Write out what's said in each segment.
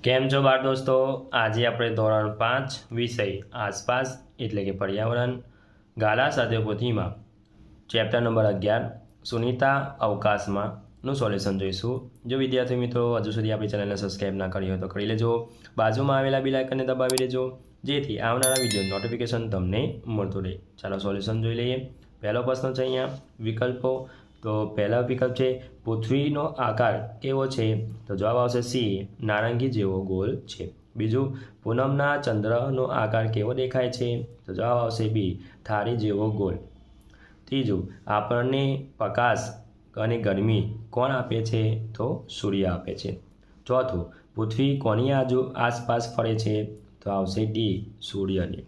કેમ છો બાળ દોસ્તો? આજે આપણે ધોરણ 5 વિષય આસપાસ એટલે કે પર્યાવરણ ગાલા સાથે પોથીમાં ચેપ્ટર નંબર 11 સુનિતા અવકાશમાં નું સોલ્યુશન જોઈશું। જો વિદ્યાર્થી મિત્રો હજુ સુધી આપણી ચેનલને સબસ્ક્રાઈબ ના કરી હોય તો કરી લેજો, બાજુમાં આવેલા બેલ આઇકનને દબાવી લેજો જેથી આવનારા વિડીયો નોટિફિકેશન તમને મળતું રહે। ચાલો સોલ્યુશન જોઈ લઈએ। પહેલો પ્રશ્ન છે અહીંયા વિકલ્પો। તો પહેલા વિકલ્પ છે પૃથ્વીનો આકાર કેવો છે? તો જવાબ આવશે સી, નારંગી જેવો ગોળ છે। બીજું પૂનમના ચંદ્રનો આકાર કેવો દેખાય છે? તો જવાબ આવશે બી, થાળી જેવો ગોળ। ત્રીજું આપણને પ્રકાશ અને ગરમી કોણ આપે છે? તો સૂર્ય આપે છે। ચોથું પૃથ્વી કોની આસપાસ ફરે છે? તો આવશે ડી, સૂર્યની।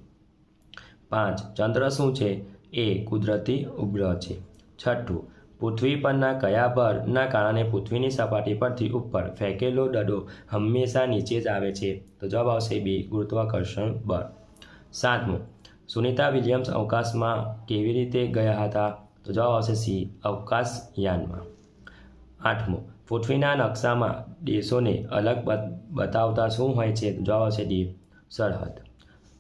5 ચંદ્ર શું છે? એ કુદરતી ઉપગ્રહ છે। છઠ્ઠું પૃથ્વી પરના કયા બળના કારણે પૃથ્વીની સપાટી પરથી ઉપર ફેંકેલો દડો હંમેશા નીચે જ આવે છે? તો જવાબ આવશે બી, ગુરુત્વાકર્ષણ બળ। 7મું સુનિતા વિલિયમ્સ અવકાશમાં કેવી રીતે ગયા હતા? તો જવાબ આવશે સી, અવકાશયાનમાં। 8મું પૃથ્વીના નકશામાં દેશોને અલગ બતાવતા શું હોય છે? તો જવાબ આવશે ડી, સરહદ।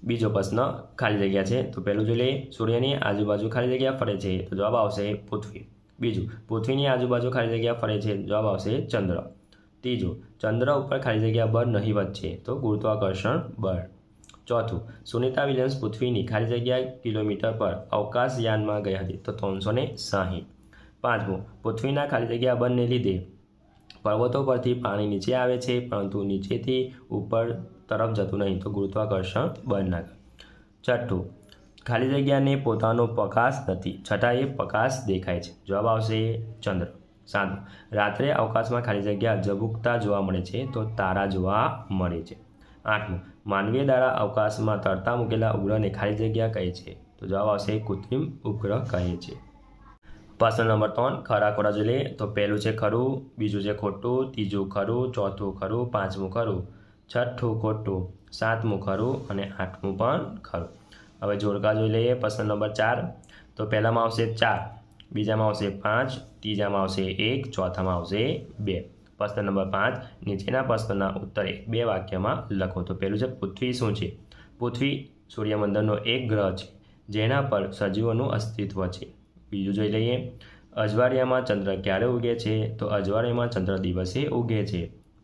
બીજો પ્રશ્ન ખાલી જગ્યા છે, તો પહેલું જોઈ લઈએ। સૂર્યની આજુબાજુ ખાલી જગ્યા ફરે છે? તો જવાબ આવશે પૃથ્વી। બીજું પૃથ્વીની આજુબાજુ ખાલી જગ્યા ફરે છે? જવાબ આવશે ચંદ્ર। ત્રીજું ચંદ્ર ઉપર ખાલી જગ્યા બળ નહીવત છે? તો ગુરુત્વાકર્ષણ બળ। ચોથું સુનિતા વિલિયમ્સ પૃથ્વીની ખાલી જગ્યા કિલોમીટર પર અવકાશયાનમાં ગઈ હતી? તો 360। 5મું પૃથ્વીના ખાલી જગ્યા બળને લીધે પર્વતો પરથી પાણી નીચે આવે છે પરંતુ નીચેથી ઉપર તરફ જતું નહીં? તો ગુરુત્વાકર્ષણ બળના કારણે। છઠ્ઠું ખાલી જગ્યાને પોતાનો પ્રકાશ નથી છતાં એ પ્રકાશ દેખાય છે? જવાબ આવશે ચંદ્ર। 7મું રાત્રે અવકાશમાં ખાલી જગ્યા ઝબૂકતા જોવા મળે છે? તો તારા જોવા મળે છે। 8મું માનવીય દ્વારા અવકાશમાં તરતા મૂકેલા ઉપગ્રહને ખાલી જગ્યા કહે છે? તો જવાબ આવશે કૃત્રિમ ઉપગ્રહ કહે છે। પ્રશ્ન નંબર 3 ખરા ખોટા જોઈ લઈએ। તો પહેલું છે ખરું, બીજું છે ખોટું, ત્રીજું ખરું, ચોથું ખરું, પાંચમું ખરું, છઠ્ઠું ખોટું, સાતમું ખરું અને આઠમું પણ ખરું। હવે જોડકા જોઈ લઈએ। પ્રશ્ન નંબર 4 તો પહેલામાં આવશે 4, બીજામાં આવશે 5, ત્રીજામાં આવશે 1, ચોથામાં આવશે 2। પ્રશ્ન નંબર 5 નીચેના પ્રશ્નના ઉત્તર 1-2 વાક્યમાં લખો। તો પહેલું છે પૃથ્વી શું છે? પૃથ્વી સૂર્યમંડળનો એક ગ્રહ છે જેના પર સજીવોનું અસ્તિત્વ છે। બીજું જોઈ લઈએ। અજવાળિયામાં ચંદ્ર ક્યારે ઉગે છે? તો અજવાળિયામાં ચંદ્ર દિવસે ઉગે છે।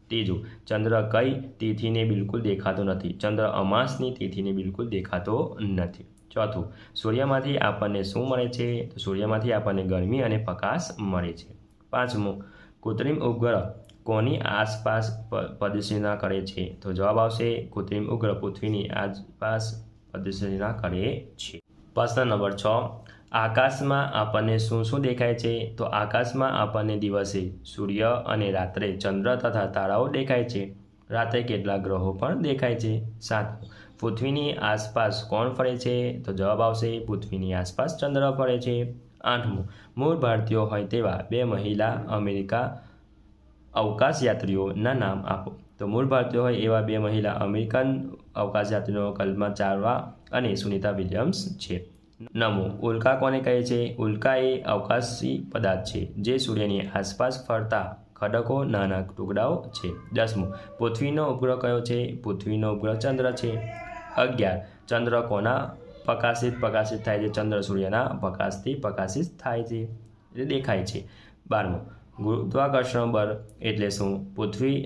ત્રીજું ચંદ્ર કઈ તિથિને બિલકુલ દેખાતો નથી? ચંદ્ર અમાસની તિથિને બિલકુલ દેખાતો નથી। ચોથું સૂર્યમાંથી આપણને શું મળે છે? તો સૂર્યમાંથી આપણને ગરમી અને પ્રકાશ મળે છે। પાંચમું કૃત્રિમ ઉપગ્રહ કોની આસપાસ પ્રદક્ષિણા કરે છે? તો જવાબ આવશે કૃત્રિમ ઉપગ્રહ પૃથ્વીની આસપાસ પ્રદક્ષિણા કરે છે। પ્રશ્ન નંબર 6 આકાશમાં આપણને શું શું દેખાય છે? તો આકાશમાં આપણને દિવસે સૂર્ય અને રાત્રે ચંદ્ર તથા તારાઓ દેખાય છે। રાત્રે કેટલાક ગ્રહો પણ દેખાય છે। 7મું પૃથ્વીની આસપાસ કોણ ફરે છે? તો જવાબ આવશે પૃથ્વીની આસપાસ ચંદ્ર ફરે છે। 8મું મૂળ ભારતીયો હોય તેવા 2 મહિલા અમેરિકા અવકાશયાત્રીઓના નામ આપો। તો મૂળ ભારતીયો હોય એવા 2 મહિલા અમેરિકન અવકાશયાત્રીઓ કલ્પના ચાવલા અને સુનિતા વિલિયમ્સ છે। 9મું ઉલ્કા કોને કહે છે? ઉલ્કા એ અવકાશી પદાર્થ છે જે સૂર્યની આસપાસ ફરતા ખડકો નાના ટુકડાઓ છે। 10મું પૃથ્વીનો ઉપગ્રહ કયો છે? પૃથ્વીનો ઉપગ્રહ ચંદ્ર છે। 11 ચંદ્ર કોના પ્રકાશિત થાય છે? ચંદ્ર સૂર્યના પ્રકાશથી પ્રકાશિત થાય છે, એટલે દેખાય છે। 12મું ગુરુત્વાકર્ષણ બળ એટલે શું? પૃથ્વી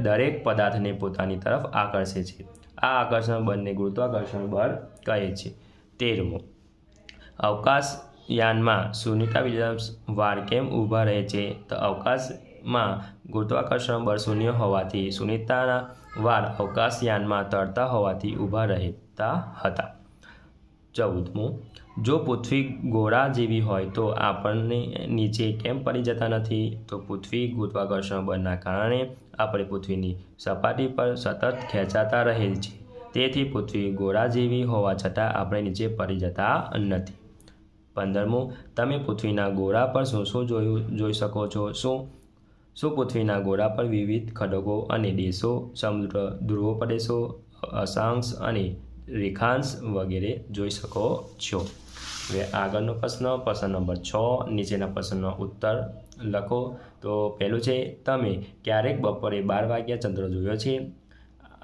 દરેક પદાર્થને પોતાની તરફ આકર્ષે છે, આ આકર્ષણ બળને ગુરુત્વાકર્ષણ બળ કહે છે। 13મું અવકાશયાનમાં સુનિતા વિલિયમ્સ વાળ કેમ ઊભા રહે છે? તો અવકાશમાં ગુરુત્વાકર્ષણ બળ શૂન્ય હોવાથી સુનિતાના વાળ અવકાશયાનમાં તરતા હોવાથી ઊભા રહેતા હતા। 14મું જો પૃથ્વી ગોળા જેવી હોય તો આપણને નીચે કેમ પડી જતા નથી? તો પૃથ્વી ગુરુત્વાકર્ષણ બળના કારણે આપણે પૃથ્વીની સપાટી પર સતત ખેંચાતા રહે છે, તેથી પૃથ્વી ગોળા જેવી હોવા છતાં આપણે નીચે પડી જતા નથી। 15મું તમે પૃથ્વીના ગોળા પર શું શું જોઈ શકો છો? શું પૃથ્વીના ગોળા પર વિવિધ ખડકો અને દેશો, સમુદ્ર, ધ્રુવ પ્રદેશો, અક્ષાંશ અને રેખાંશ વગેરે જોઈ શકો છો। હવે આગળનો પ્રશ્ન નંબર 6 નીચેના પ્રશ્નનો ઉત્તર લખો। તો પહેલું છે તમે ક્યારેક બપોરે 12 વાગ્યા ચંદ્ર જોયો છે?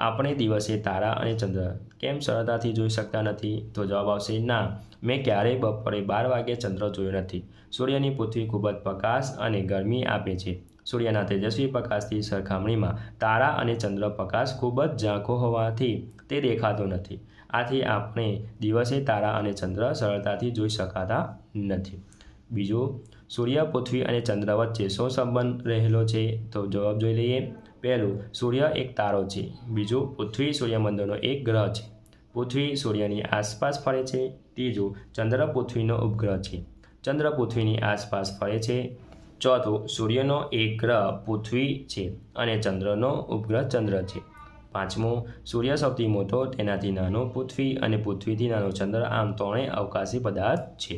આપણે દિવસે તારા અને ચંદ્ર કેમ સરળતાથી જોઈ શકતા નથી? તો જવાબ આવશે ના, મેં ક્યારેય બપોરે 12 વાગ્યે ચંદ્ર જોયો નથી. સૂર્યની પૃથ્વી ખૂબ જ પ્રકાશ અને ગરમી આપે છે. સૂર્યના તેજસ્વી પ્રકાશથી સરખામણીમાં તારા અને ચંદ્ર પ્રકાશ ખૂબ જ ઝાંખો હોવાથી તે દેખાતો નથી. આથી આપણે દિવસે તારા અને ચંદ્ર સરળતાથી જોઈ શકાતા નથી. બીજું, સૂર્ય, પૃથ્વી અને ચંદ્ર વચ્ચે શું સંબંધ રહેલો છે? તો જવાબ જોઈ લઈએ. પહેલું, સૂર્ય એક તારો છે. બીજું, પૃથ્વી સૂર્યમંડળનો એક ગ્રહ છે. પૃથ્વી સૂર્યની આસપાસ ફરે છે. ત્રીજું, ચંદ્ર પૃથ્વીનો ઉપગ્રહ છે. ચંદ્ર પૃથ્વીની આસપાસ ફરે છે. ચોથું, સૂર્યનો એક ગ્રહ પૃથ્વી છે અને ચંદ્રનો ઉપગ્રહ ચંદ્ર છે. પાંચમું, સૂર્ય સૌથી મોટો, તેનાથી નાનો પૃથ્વી અને પૃથ્વીથી નાનો ચંદ્ર, આમ ત્રણેય અવકાશી પદાર્થ છે.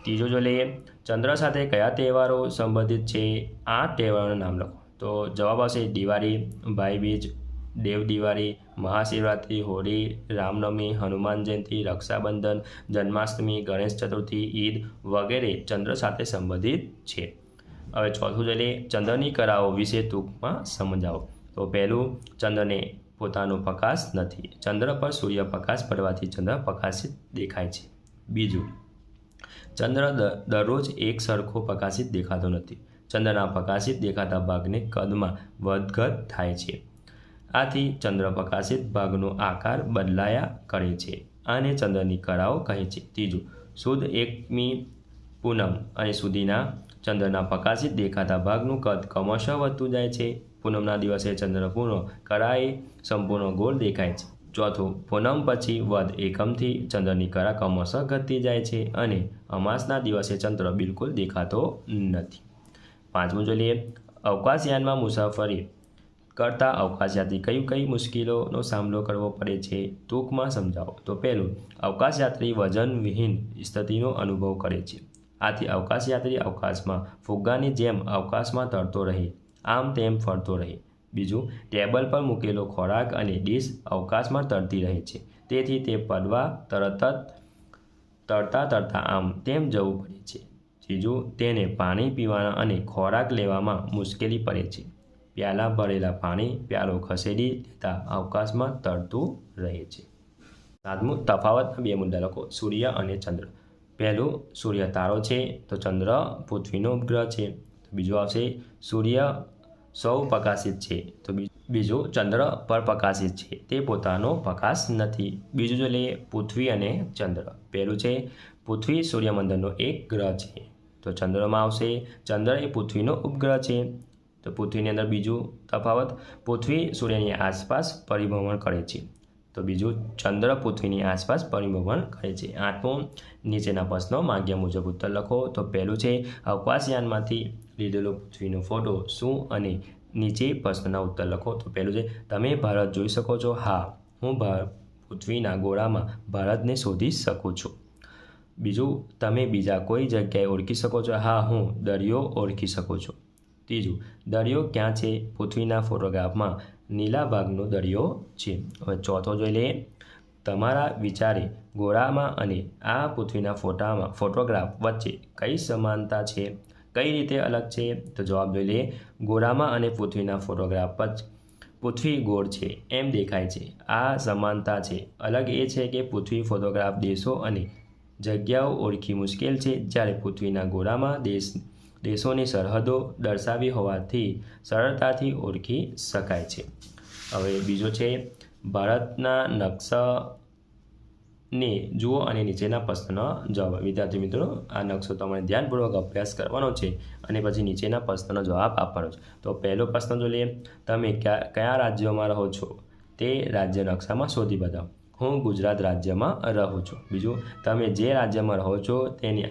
ત્રીજું જો લઈએ, ચંદ્ર સાથે કયા તહેવારો સંબંધિત છે? આ તહેવારોના નામ લખો. તો જવાબ આવશે દિવાળી, ભાઈબીજ, દેવ દિવાળી, મહાશિવરાત્રિ, હોળી, રામનવમી, હનુમાન જયંતિ, રક્ષાબંધન, જન્માષ્ટમી, ગણેશ ચતુર્થી, ઈદ વગેરે ચંદ્ર સાથે સંબંધિત છે. હવે ચોથું જોઈ લઈએ, ચંદ્રની કળાઓ વિશે ટૂંકમાં સમજાવો. તો પહેલું, ચંદ્રને પોતાનો પ્રકાશ નથી. ચંદ્ર પર સૂર્યપ્રકાશ પડવાથી ચંદ્ર પ્રકાશિત દેખાય છે. બીજું, ચંદ્ર દરરોજ એક સરખો પ્રકાશિત દેખાતો નથી. ચંદ્રના પ્રકાશિત દેખાતા ભાગને કદમાં વધઘટ થાય છે. આથી ચંદ્ર પ્રકાશિત ભાગનો આકાર બદલાયા કરે છે. આને ચંદ્રની કળાઓ કહે છે. ત્રીજું, સુદ 1મી પૂનમ અને સુધીના ચંદ્રના પ્રકાશિત દેખાતા ભાગનું કદ ક્રમશઃ વધતું જાય છે. પૂનમના દિવસે ચંદ્ર પૂર્ણ કળાએ સંપૂર્ણ ગોળ દેખાય છે. ચોથું, પૂનમ પછી વધ એકમથી ચંદ્રની કળા ક્રમશઃ ઘટતી જાય છે અને અમાસના દિવસે ચંદ્ર બિલકુલ દેખાતો નથી. પાંચમું જોઈ લઈએ, અવકાશયાનમાં મુસાફરી કરતા અવકાશયાત્રી કઈ મુશ્કેલીઓનો સામનો કરવો પડે છે? ટૂંકમાં સમજાવો. તો પહેલું, અવકાશયાત્રી વજનવિહીન સ્થિતિનો અનુભવ કરે છે. આથી અવકાશયાત્રી અવકાશમાં ફુગ્ગાની જેમ અવકાશમાં તરતો રહે, આમ તેમ ફરતો રહે. બીજું, ટેબલ પર મૂકેલો ખોરાક અને ડીશ અવકાશમાં તરતી રહે છે. તેથી તે પડવા તરતા આમ તેમ જવું પડે છે. ત્રીજું, તેને પાણી પીવાના અને ખોરાક લેવામાં મુશ્કેલી પડે છે. પ્યાલા ભરેલા પાણી પ્યાલો ખસેડી લેતા અવકાશમાં તરતું રહે છે. સાતમું, તફાવતના બે મુદ્દા લખો. સૂર્ય અને ચંદ્ર. પહેલું, સૂર્ય તારો છે તો ચંદ્ર પૃથ્વીનો ઉપગ્રહ છે. બીજું આવશે, સૂર્ય સૌ પ્રકાશિત છે. તો બીજું, ચંદ્ર પર પ્રકાશિત છે, તે પોતાનો પ્રકાશ નથી. બીજું જો લઈએ, પૃથ્વી અને ચંદ્ર. પહેલું છે, પૃથ્વી સૂર્યમંડળનો એક ગ્રહ છે. તો ચંદ્રમાં આવશે, ચંદ્ર એ પૃથ્વીનો ઉપગ્રહ છે. તો પૃથ્વીની અંદર બીજું તફાવત, પૃથ્વી સૂર્યની આસપાસ પરિભ્રમણ કરે છે. તો બીજું, ચંદ્ર પૃથ્વીની આસપાસ પરિભ્રમણ કરે છે. આઠમું, નીચેના પ્રશ્નો માગ્યા મુજબ ઉત્તર લખો. તો પહેલું છે, અવકાશયાનમાંથી લીધેલો પૃથ્વીનો ફોટો શું? અને નીચે પ્રશ્નના ઉત્તર લખો. તો પહેલું છે, તમે ભારત જોઈ શકો છો? હા, હું પૃથ્વીના ગોળામાં ભારતને શોધી શકું છું. બીજું, તમે બીજા કોઈ જગ્યાએ ઓળખી શકો છો? હા, હું દરિયો ઓળખી શકું છું. ત્રીજું, દરિયો ક્યાં છે? પૃથ્વીના ફોટોગ્રાફમાં નીલા ભાગનો દરિયો છે. હવે ચોથો જોઈ લઈએ, તમારા વિચારે ગોળામાં અને આ પૃથ્વીના ફોટોગ્રાફ વચ્ચે કઈ સમાનતા છે? કઈ રીતે અલગ છે? તો જવાબ જોઈ લઈએ, ગોળામાં અને પૃથ્વીના ફોટોગ્રાફ પૃથ્વી ગોળ છે એમ દેખાય છે. આ સમાનતા છે. અલગ એ છે કે પૃથ્વી ફોટોગ્રાફ દેશો અને જગ્યાઓ ઓળખી મુશ્કેલ છે, જ્યારે પૃથ્વીના ગોળામાં દેશોની સરહદો દર્શાવી હોવાથી સરળતાથી ઓળખી શકાય છે. હવે બીજો છે, ભારતના નકશાને જુઓ અને નીચેના પ્રશ્નનો જવાબ. વિદ્યાર્થી મિત્રો, આ નકશો તમારે ધ્યાનપૂર્વક અભ્યાસ કરવાનો છે અને પછી નીચેના પ્રશ્નનો જવાબ આપવાનો છે. તો પહેલો પ્રશ્ન જો લઈએ, તમે કયા રાજ્યોમાં રહો છો? તે રાજ્ય નકશામાં શોધી બતાવો. હું ગુજરાત રાજ્યમાં રહું છું. બીજું, તમે જે રાજ્યમાં રહો છો તેની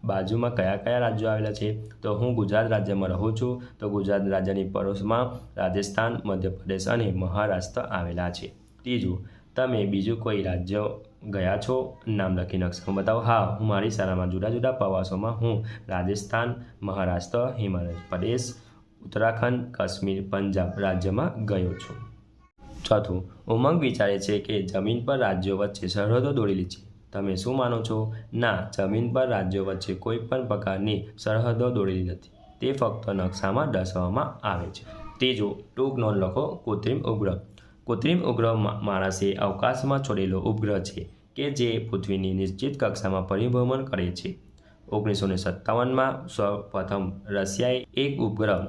બાજુમાં કયા રાજ્યો આવેલા છે? તો હું ગુજરાત રાજ્યમાં રહું છું. તો ગુજરાત રાજ્યની પડોશમાં રાજસ્થાન, મધ્યપ્રદેશ અને મહારાષ્ટ્ર આવેલા છે. ત્રીજું, તમે બીજું કોઈ રાજ્ય ગયા છો? નામ લખી નકશામાં બતાવો. હા, હું મારી શાળામાં જુદા જુદા પ્રવાસોમાં હું રાજસ્થાન, મહારાષ્ટ્ર, હિમાચલ પ્રદેશ, ઉત્તરાખંડ, કાશ્મીર, પંજાબ રાજ્યમાં ગયો છું. ચોથું, ઉમંગ વિચારે છે કે જમીન પર રાજ્યો વચ્ચે સરહદો દોરેલી છે. તમે શું માનો છો? ના, જમીન પર રાજ્યો વચ્ચે કોઈ પણ પ્રકારની સરહદો દોરેલી નથી. તે ફક્ત નકશામાં દર્શાવવામાં આવે છે. ત્રીજું, ટૂંક નોંધ લખો. કૃત્રિમ ઉપગ્રહ. કૃત્રિમ ઉપગ્રહ માણસે અવકાશમાં છોડેલો ઉપગ્રહ છે કે જે પૃથ્વીની નિશ્ચિત કક્ષામાં પરિભ્રમણ કરે છે. 1957માં સૌપ્રથમ રશિયાએ એક ઉપગ્રહ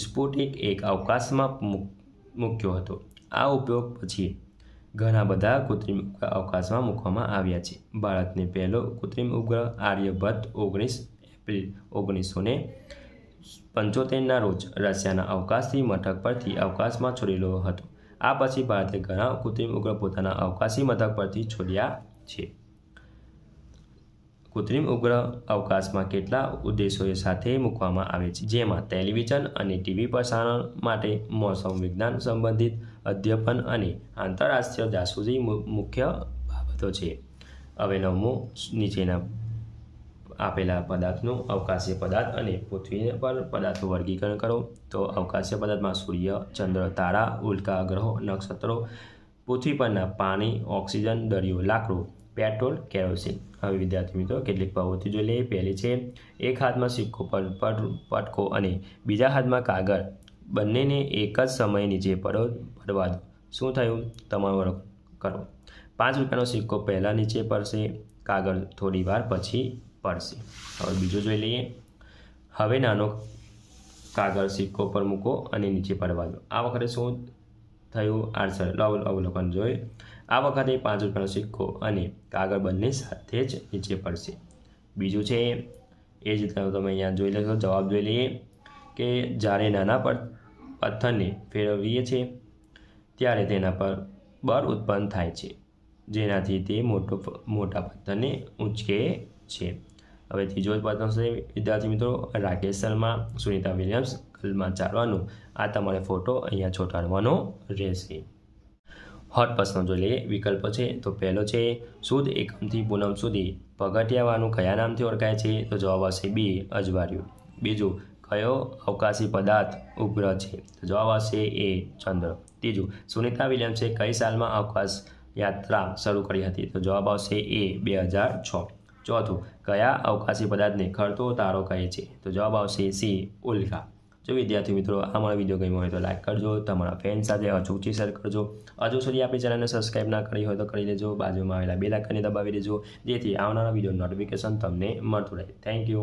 સ્પુટનિક 1 અવકાશમાં મૂક્યો હતો. આ ઉપયોગ પછી ઘણા બધા કૃત્રિમ ઉપગ્રહ અવકાશમાં મૂકવામાં આવ્યા છે. ભારતનો પહેલો કૃત્રિમ ઉપગ્રહ આર્યભટ્ટ 19 એપ્રિલ 1975ના રોજ રશિયાના અવકાશી મથક પરથી અવકાશમાં છોડેલો હતો. આ પછી ભારતે ઘણા કૃત્રિમ ઉપગ્રહ પોતાના અવકાશી મથક પરથી છોડ્યા છે. કૃત્રિમ ઉપગ્રહ અવકાશમાં કેટલાક ઉદ્દેશો સાથે મૂકવામાં આવે છે, જેમાં ટેલિવિઝન અને ટીવી પ્રસારણ માટે, મોસમ વિજ્ઞાન સંબંધિત અધ્યયન અને આંતરરાષ્ટ્રીય જાસૂસી મુખ્ય બાબતો છે. હવે 9મું, નીચેના આપેલા પદાર્થનું અવકાશીય પદાર્થ અને પૃથ્વી પર પદાર્થનું વર્ગીકરણ કરો. તો અવકાશીય પદાર્થમાં સૂર્ય, ચંદ્ર, તારા, ઉલ્કા, ગ્રહો, નક્ષત્રો, પૃથ્વી પરના પાણી, ઓક્સિજન, દરિયો, લાકડું, પેટ્રોલ, કેરોસીન. હવે વિદ્યાર્થી મિત્રો કેટલીક પ્રવૃત્તિ જોઈ લઈએ. પહેલી છે, એક હાથમાં સિક્કો પટકો અને બીજા હાથમાં કાગળ બંનેને એક જ સમયે નીચે પડવા દો. શું થયું? તમારું કરો. 5 રૂપિયાનો સિક્કો પહેલાં નીચે પડશે, કાગળ થોડી વાર પછી પડશે. હવે બીજું જોઈ લઈએ. હવે નાનો કાગળ સિક્કો પર મૂકો અને નીચે પડવા દો. આ વખતે શું થયું? આન્સર અવલોકન જોઈ. આ વખતે 5 રૂપિયાનો સિક્કો અને કાગળ બંને સાથે જ નીચે પડશે. બીજું છે એ જ રીતના તમે અહીંયા જોઈ લેશો. જવાબ જોઈ લઈએ કે જ્યારે નાના પથ્થરને ફેરવીએ છીએ ત્યારે તેના પર બળ ઉત્પન્ન થાય છે, જેનાથી તે મોટા પથ્થરને ઊંચકે છે. હવે ત્રીજો પ્રશ્ન છે વિદ્યાર્થી મિત્રો, રાકેશ શર્મા, સુનિતા વિલિયમ્સ કલમાં ચાલવાનું. આ તમારે ફોટો અહીંયા ચોંટાડવાનો રહેશે. હોટ પ્રશ્નો જોઈ લઈએ. વિકલ્પો છે તો પહેલો છે, સુદ એકમથી પૂનમ સુધી પગથિયાવાળું કયા નામથી ઓળખાય છે? તો જવાબ આવશે બી, અજવાળિયું. બીજું, કયો અવકાશી પદાર્થ ઉપગ્રહ છે? તો જવાબ આવશે એ, ચંદ્ર. ત્રીજું, સુનિતા વિલિયમ્સે કઈ સાલમાં અવકાશ યાત્રા શરૂ કરી હતી? તો જવાબ આવશે એ, 2006. ચોથું, કયા અવકાશી પદાર્થને ખરતો તારો કહે છે? તો જવાબ આવશે સી, ઉલ્કા. જો વિદ્યાર્થી મિત્રો આ મારો વિડીયો ગમ્યો હોય તો લાઈક કરજો, તમારા ફ્રેન્ડ સાથે અચૂકથી શેર કરજો. હજુ સુધી આપણી ચેનલને સબસ્ક્રાઈબ ના કરી હોય તો કરી લેજો. બાજુમાં આવેલા બેલ આઇકનને દબાવી દેજો, જેથી આવનારા વિડીયો નોટિફિકેશન તમને મળતું રહે. Thank you.